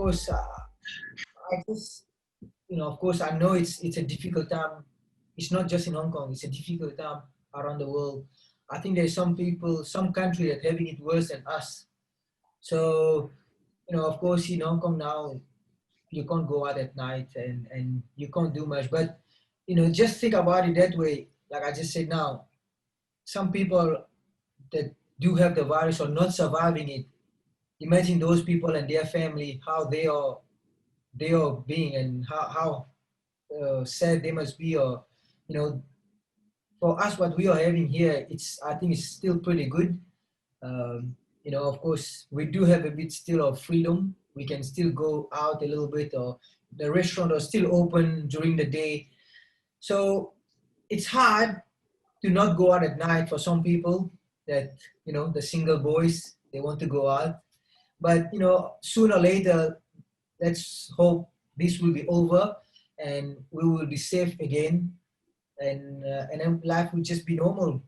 course, I just, of course, I know it's a difficult time. It's not just in Hong Kong. It's a difficult time around the world. I think there's some people, some country that having it worse than us. So, of course, in Hong Kong now, you can't go out at night and you can't do much. But, just think about it that way. Like I just said now, some people that do have the virus are not surviving it. Imagine those people and their family, how they are being, and how sad they must be. Or, you know, for us, what we are having here, I think it's still pretty good. Of course, we do have a bit still of freedom. We can still go out a little bit, or the restaurant are still open during the day. So it's hard to not go out at night for some people that, the single boys, they want to go out. But, sooner or later, let's hope this will be over and we will be safe again, and then life will just be normal